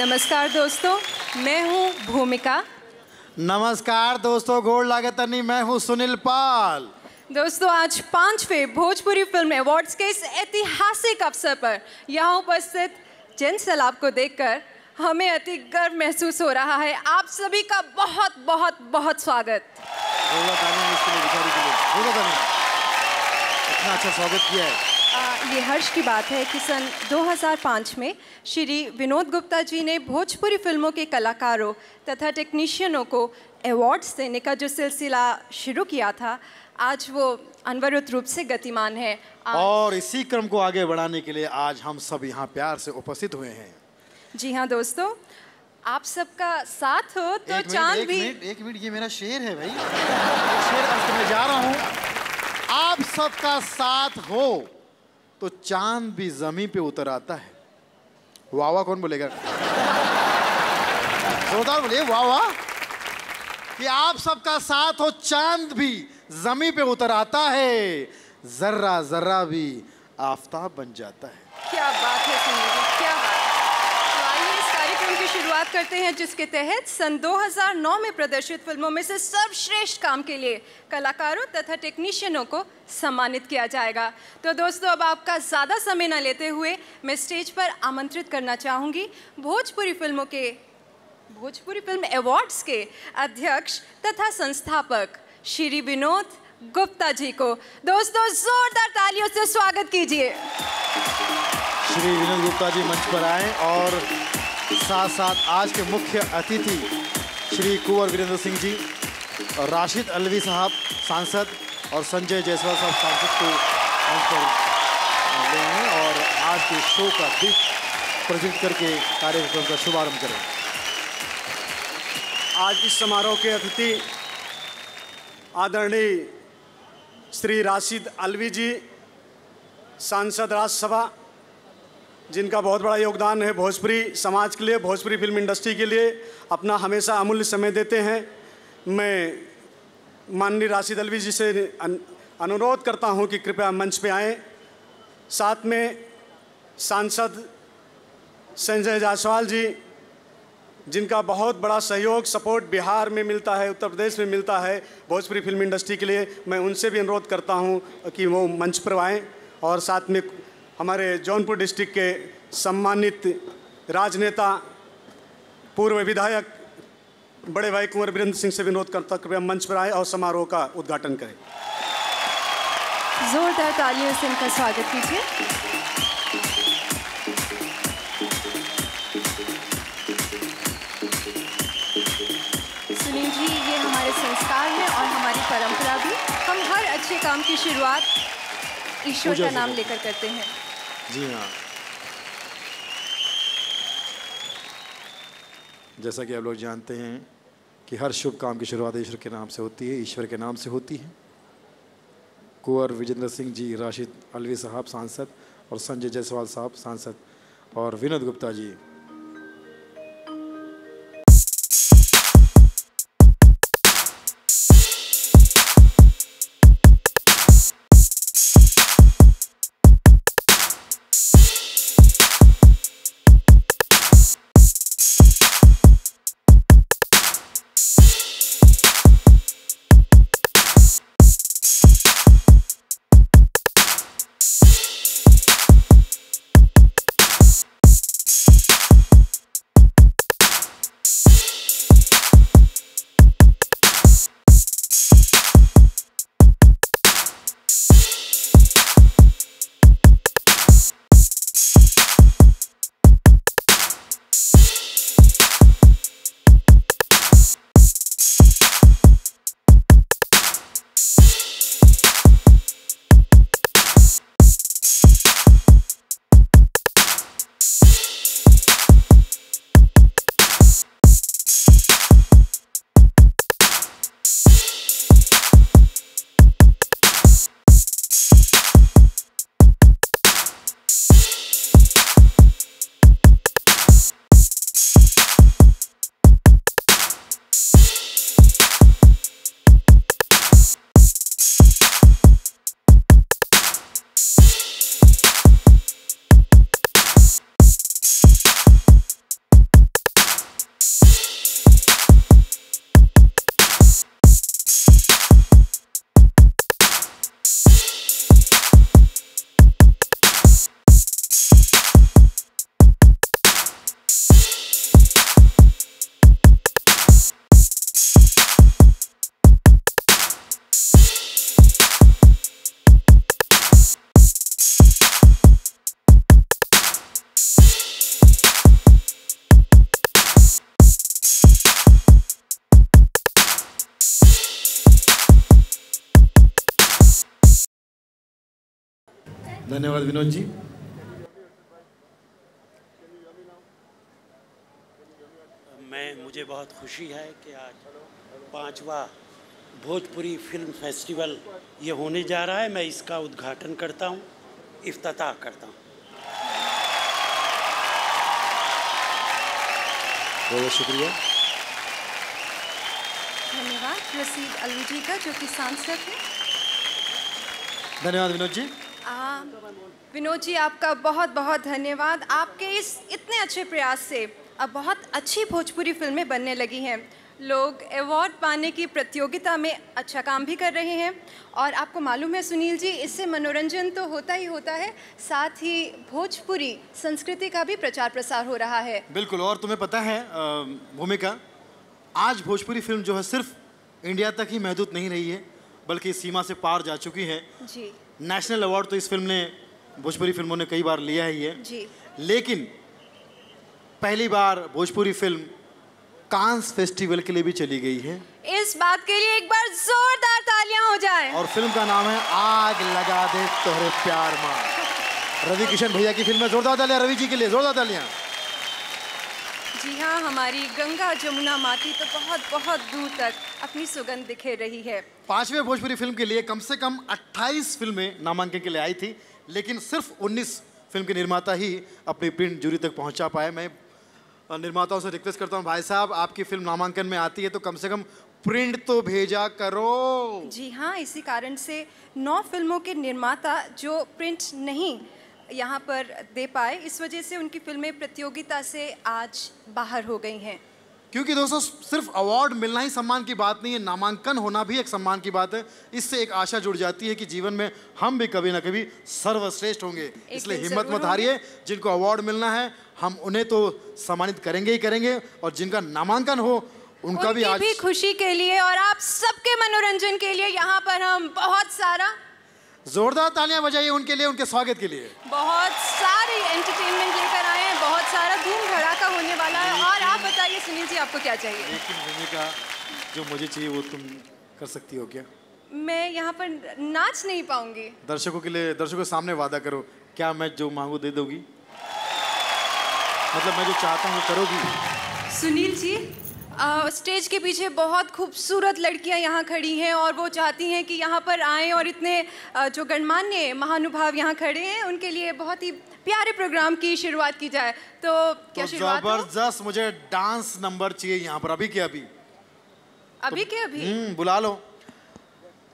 नमस्कार दोस्तों, मैं हूँ भूमिका। नमस्कार दोस्तों, गोड़ लागतनी, मैं हूँ सुनील पाल। दोस्तों, आज 5वें भोजपुरी फिल्म अवार्ड्स के इस ऐतिहासिक अवसर पर यहाँ उपस्थित जन सैलाब को देखकर हमें अति गर्व महसूस हो रहा है। आप सभी का बहुत बहुत बहुत स्वागत। इतना अच्छा स्वागत किया है। ये हर्ष की बात है कि सन 2005 में श्री विनोद गुप्ता जी ने भोजपुरी फिल्मों के कलाकारों तथा टेक्नीशियनों को अवार्ड्स देने का जो सिलसिला शुरू किया था, आज वो अनवरत रूप से गतिमान है। और इसी क्रम को आगे बढ़ाने के लिए आज हम सब यहाँ प्यार से उपस्थित हुए हैं। जी हाँ दोस्तों, आप सबका साथ हो तो चांद भी। एक मिनट, ये मेरा शेर है भाई। शेर अर्थ में जा रहा हूँ। आप सबका साथ हो तो चांद भी जमीन पे उतर आता है। वाह वाह कौन बोलेगा? जोरदार बोलिए वाह वाह। कि आप सबका साथ हो, चांद भी जमीन पे उतर आता है, जर्रा जर्रा भी आफताब बन जाता है। क्या बात है सुनील जी, क्या बात है। तो आइए इस कार्यक्रम की शुरुआत करते हैं, जिसके तहत सन 2009 में प्रदर्शित फिल्मों में से सर्वश्रेष्ठ काम के लिए कलाकारों तथा टेक्नीशियनों को सम्मानित किया जाएगा। तो दोस्तों, अब आपका ज़्यादा समय न लेते हुए मैं स्टेज पर आमंत्रित करना चाहूँगी भोजपुरी फिल्म अवार्ड्स के अध्यक्ष तथा संस्थापक श्री विनोद गुप्ता जी को। दोस्तों, जोरदार तालियों से स्वागत कीजिए। श्री विनोद गुप्ता जी मंच पर आए और साथ साथ आज के मुख्य अतिथि श्री कुंवर वीरेंद्र सिंह जी और राशिद अलवी साहब सांसद और संजय जायसवाल साहब सांसद को मंच पर ले हैं और आज के शो का दीप प्रज्वलित करके कार्यक्रम का शुभारंभ करें। आज इस समारोह के अतिथि आदरणीय श्री राशिद अलवी जी, सांसद राज्यसभा, जिनका बहुत बड़ा योगदान है भोजपुरी समाज के लिए, भोजपुरी फिल्म इंडस्ट्री के लिए, अपना हमेशा अमूल्य समय देते हैं। मैं माननीय राशिद अलवी जी से अनुरोध करता हूं कि कृपया मंच पे आएँ। साथ में सांसद संजय जायसवाल जी, जिनका बहुत बड़ा सहयोग सपोर्ट बिहार में मिलता है, उत्तर प्रदेश में मिलता है भोजपुरी फिल्म इंडस्ट्री के लिए, मैं उनसे भी अनुरोध करता हूं कि वो मंच पर आएँ। और साथ में हमारे जौनपुर डिस्ट्रिक्ट के सम्मानित राजनेता, पूर्व विधायक बड़े भाई कुंवर वीरेंद्र सिंह से विनोद करता कृपया मंच पर आए और समारोह का उद्घाटन करें। जोरदार तालियों से इनका स्वागत कीजिए। सुनील जी, ये हमारे संस्कार है और हमारी परंपरा भी। हम हर अच्छे काम की शुरुआत ईश्वर का नाम लेकर करते हैं। जी हाँ, जैसा कि आप लोग जानते हैं कि हर शुभ काम की शुरुआत ईश्वर के नाम से होती है, ईश्वर के नाम से होती है। कुंवर विजेंद्र सिंह जी, राशिद अलवी साहब सांसद और संजय जायसवाल साहब सांसद और विनोद गुप्ता जी धन्यवाद विनोद जी। मुझे बहुत खुशी है कि आज 5वां भोजपुरी फिल्म फेस्टिवल ये होने जा रहा है। मैं इसका उद्घाटन करता हूँ, इफ्तिताह करता हूँ। बहुत शुक्रिया। धन्यवाद रशीद अलवी जी का, जो कि सांसद हैं। धन्यवाद विनोद जी। विनोद जी, आपका बहुत बहुत धन्यवाद। आपके इस इतने अच्छे प्रयास से अब बहुत अच्छी भोजपुरी फिल्में बनने लगी हैं। लोग अवार्ड पाने की प्रतियोगिता में अच्छा काम भी कर रहे हैं। और आपको मालूम है सुनील जी, इससे मनोरंजन तो होता ही होता है, साथ ही भोजपुरी संस्कृति का भी प्रचार प्रसार हो रहा है। बिल्कुल। और तुम्हें पता है भूमिका, आज भोजपुरी फिल्म जो है सिर्फ इंडिया तक ही महदूद नहीं रही है, बल्कि सीमा से पार जा चुकी है जी। नेशनल अवार्ड तो इस फिल्म ने, भोजपुरी फिल्मों ने कई बार लिया ही है जी। लेकिन पहली बार भोजपुरी फिल्म कांस फेस्टिवल के लिए भी चली गई है। इस बात के लिए एक बार जोरदार तालियां हो जाए। और फिल्म का नाम है आग लगा दे तोहरे प्यार मां। रवि किशन भैया की फिल्म है। जोरदार तालियां रवि जी के लिए, जोरदार तालियां। जी हाँ, हमारी गंगा जमुना माटी तो बहुत बहुत दूर तक अपनी सुगंध बिखेर रही है। 5वें भोजपुरी फिल्म के लिए कम से कम 28 फिल्में नामांकन के लिए आई थी, लेकिन सिर्फ 19 फिल्म के निर्माता ही अपनी प्रिंट जूरी तक पहुंचा पाए। मैं निर्माताओं से रिक्वेस्ट करता हूं, भाई साहब आपकी फिल्म नामांकन में आती है तो कम से कम प्रिंट तो भेजा करो। जी हाँ, इसी कारण से 9 फिल्मों के निर्माता जो प्रिंट नहीं यहाँ पर दे पाए, इस वजह से उनकी फिल्में प्रतियोगिता से आज बाहर हो गई हैं। क्योंकि दोस्तों, सिर्फ अवार्ड मिलना ही सम्मान की बात नहीं है, नामांकन होना भी एक सम्मान की बात है। इससे एक आशा जुड़ जाती है कि जीवन में हम भी कभी ना कभी सर्वश्रेष्ठ होंगे। इसलिए हिम्मत मत हारिए। जिनको अवार्ड मिलना है हम उन्हें तो सम्मानित करेंगे ही करेंगे, और जिनका नामांकन हो उनका भी आज भी खुशी के लिए और आप सबके मनोरंजन के लिए यहाँ पर हम बहुत सारा जोरदार तालियां बजाइए उनके लिए, उनके स्वागत के लिए। बहुत सारी एंटरटेनमेंट लेकर आए हैं, बहुत सारा धूम धड़ाका होने वाला है। और आप बताइए सुनील जी, आपको क्या चाहिए? लेकिन भूमिका, जो मुझे चाहिए वो तुम कर सकती हो क्या? मैं यहाँ पर नाच नहीं पाऊंगी। दर्शकों के लिए, दर्शकों के सामने वादा करो, क्या मैं जो मांगू दे दोगी? मतलब मैं जो चाहता हूँ करोगी? सुनील जी, स्टेज के पीछे बहुत खूबसूरत लड़कियां यहाँ खड़ी हैं और वो चाहती हैं कि यहाँ पर आएं और इतने जो गणमान्य महानुभाव यहाँ खड़े हैं उनके लिए बहुत ही प्यारे प्रोग्राम की शुरुआत की जाए। तो क्या शुरुआत? जबरदस्त। मुझे डांस नंबर चाहिए यहाँ पर, अभी के अभी। अभी के अभी? बुला लो।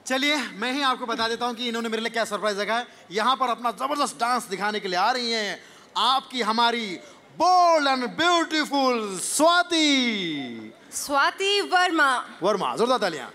चलिए मैं ही आपको बता देता हूँ कि इन्होंने मेरे लिए क्या सरप्राइज रखा है। यहाँ पर अपना जबरदस्त डांस दिखाने के लिए आ रही हैं आपकी हमारी bold and beautiful Swati Verma. जोरदार तालियां।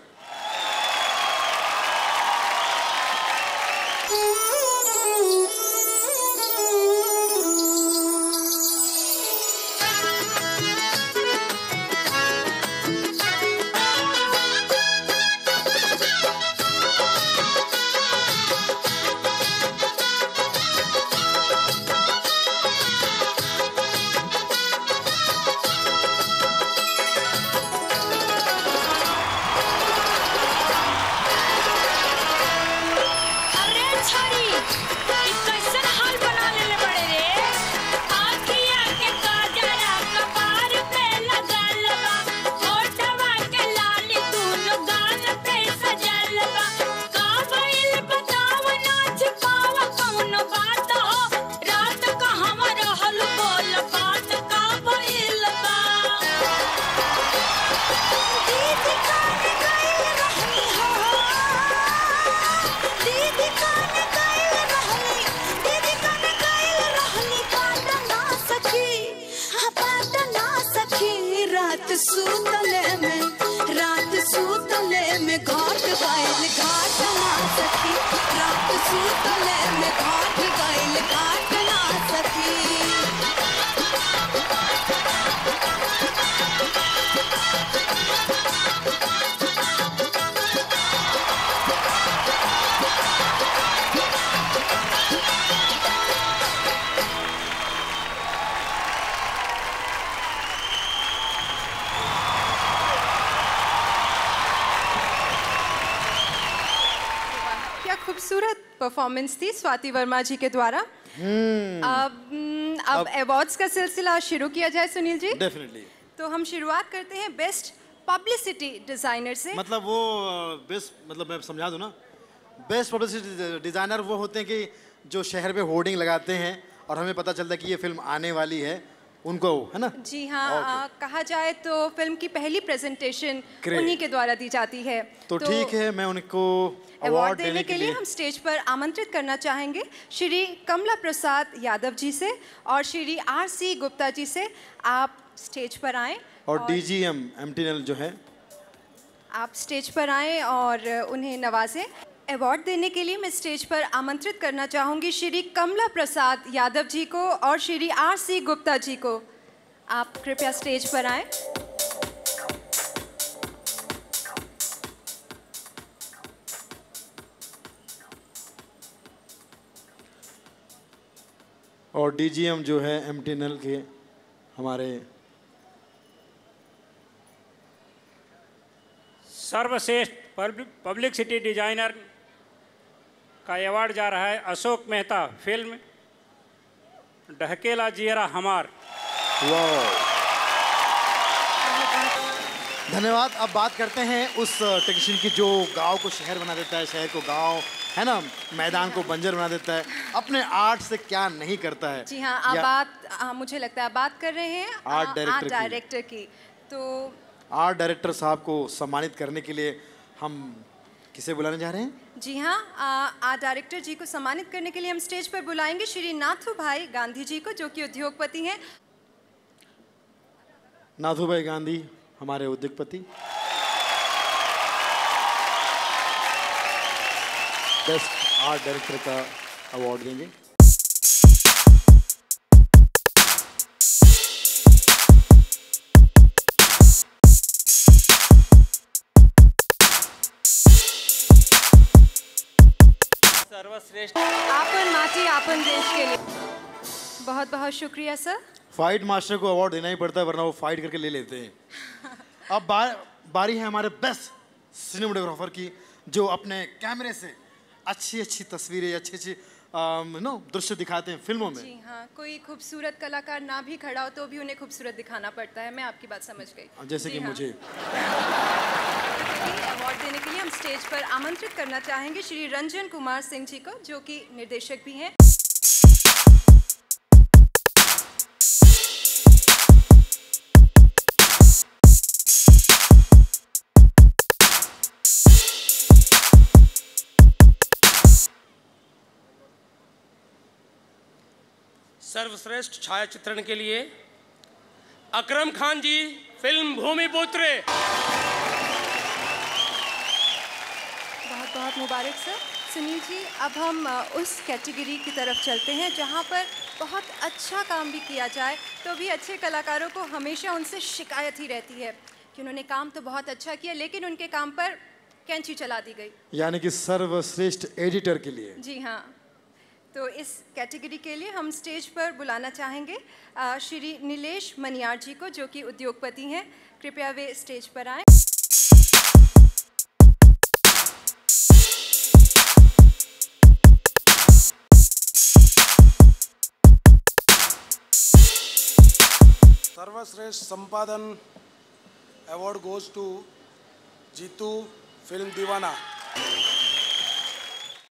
परफॉर्मेंस थी स्वाति वर्मा जी के द्वारा। अब अवार्ड्स का सिलसिला शुरू किया जाए सुनील जी। डेफिनेटली। तो हम शुरुआत करते हैं बेस्ट पब्लिसिटी डिजाइनर से। मतलब वो बेस्ट, मतलब मैं समझा दूं ना, बेस्ट पब्लिसिटी डिजाइनर वो होते हैं कि जो शहर पे होर्डिंग लगाते हैं और हमें पता चलता है कि ये फिल्म आने वाली है, उनको, है ना? जी हाँ, कहा जाए तो फिल्म की पहली प्रेजेंटेशन उन्हीं के द्वारा दी जाती है। तो ठीक है, मैं उनको अवार्ड देने के लिए हम स्टेज पर आमंत्रित करना चाहेंगे श्री कमला प्रसाद यादव जी से और श्री RC गुप्ता जी से। आप स्टेज पर आएं और DGM MTNL जो है, आप स्टेज पर आएं और उन्हें नवाजें। अवार्ड देने के लिए मैं स्टेज पर आमंत्रित करना चाहूँगी श्री कमला प्रसाद यादव जी को और श्री RC गुप्ता जी को। आप कृपया स्टेज पर आएं। और DGM जो है MTNL के हमारे सर्वश्रेष्ठ पब्लिसिटी डिजाइनर का अवार्ड जा रहा है अशोक मेहता, फिल्म ढकेला जियरा हमार। धन्यवाद। अब बात करते हैं उस टेक्नीशियन की जो गांव को शहर बना देता है, शहर को गांव, है ना, मैदान को बंजर बना देता है, अपने आर्ट से क्या नहीं करता है। जी हाँ, आप मुझे लगता है आप बात कर रहे हैं आर्ट डायरेक्टर की। तो आर्ट डायरेक्टर साहब को सम्मानित करने के लिए हम किसे बुलाने जा रहे हैं? जी हाँ, आर्ट डायरेक्टर जी को सम्मानित करने के लिए हम स्टेज पर बुलाएंगे श्री नाथू भाई गांधी जी को, जो कि उद्योगपति हैं। नाथू भाई गांधी हमारे उद्योगपति, बेस्ट आर्ट डायरेक्टर का अवार्ड देंगे। सर्वश्रेष्ठ आपन माटी आपन देश के लिए बहुत बहुत शुक्रिया सर। फाइट मास्टर को अवार्ड देना ही पड़ता है, वरना वो फाइट करके ले लेते हैं। अब बारी है हमारे बेस्ट सिनेमेटोग्राफर की, जो अपने कैमरे से अच्छी अच्छी तस्वीरें, अच्छी अच्छी दृश्य दिखाते हैं फिल्मों में। जी हाँ, कोई खूबसूरत कलाकार ना भी खड़ा हो तो भी उन्हें खूबसूरत दिखाना पड़ता है। मैं आपकी बात समझ गई। जैसे कि मुझे अवार्ड देने के लिए हम स्टेज पर आमंत्रित करना चाहेंगे श्री रंजन कुमार सिंह जी को, जो कि निर्देशक भी हैं। सर्वश्रेष्ठ छायाचित्रण के लिए अकरम खान जी, फिल्म भूमिपुत्र। बहुत बहुत मुबारक सर। सुनील जी, अब हम उस कैटेगरी की तरफ चलते हैं जहां पर बहुत अच्छा काम भी किया जाए तो भी अच्छे कलाकारों को हमेशा उनसे शिकायत ही रहती है कि उन्होंने काम तो बहुत अच्छा किया लेकिन उनके काम पर कैंची चला दी गई। यानी कि सर्वश्रेष्ठ एडिटर के लिए। जी हाँ, तो इस कैटेगरी के लिए हम स्टेज पर बुलाना चाहेंगे श्री नीलेश मनियार जी को, जो कि उद्योगपति हैं। कृपया वे स्टेज पर आएं। सर्वश्रेष्ठ संपादन award goes to Jeetu, film दीवाना।